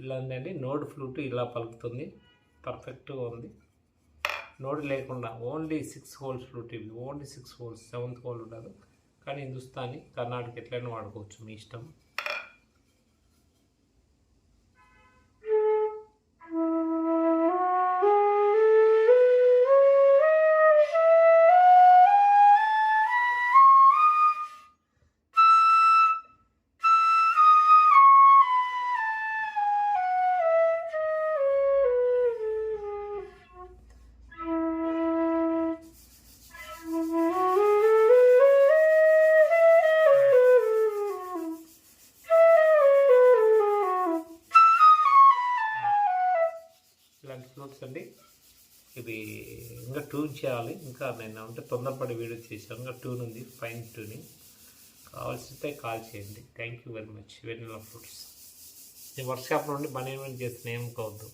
ఇలా ఉందండి. Node flute ఇలా పలుకుతుంది, పర్ఫెక్ట్గా ఉంది. నోడ్ లేకుండా ఓన్లీ 6 హోల్స్ ఫ్లూట్. ఇవి ఓన్లీ 6 హోల్స్, 7th హోల్ ఉండదు. కానీ హిందుస్థానీ, కర్ణాటక ఎట్లయినా వాడుకోవచ్చు, మీ ఇష్టం. ఇలాంటి ఫ్లూట్స్ అండి. ఇది ఇంకా ట్యూన్ చేయాలి. ఇంకా నేను అంటే తొందరపడి వీడియో చేశాను. ఇంకా ట్యూన్ ఉంది, ఫైన్ ట్యూనింగ్. కావాల్సితే కాల్ చేయండి. Thank you very much. Vanilla flutes. నేను వర్క్షాప్ నుండి బనీ చేసిన ఏం కావద్దు.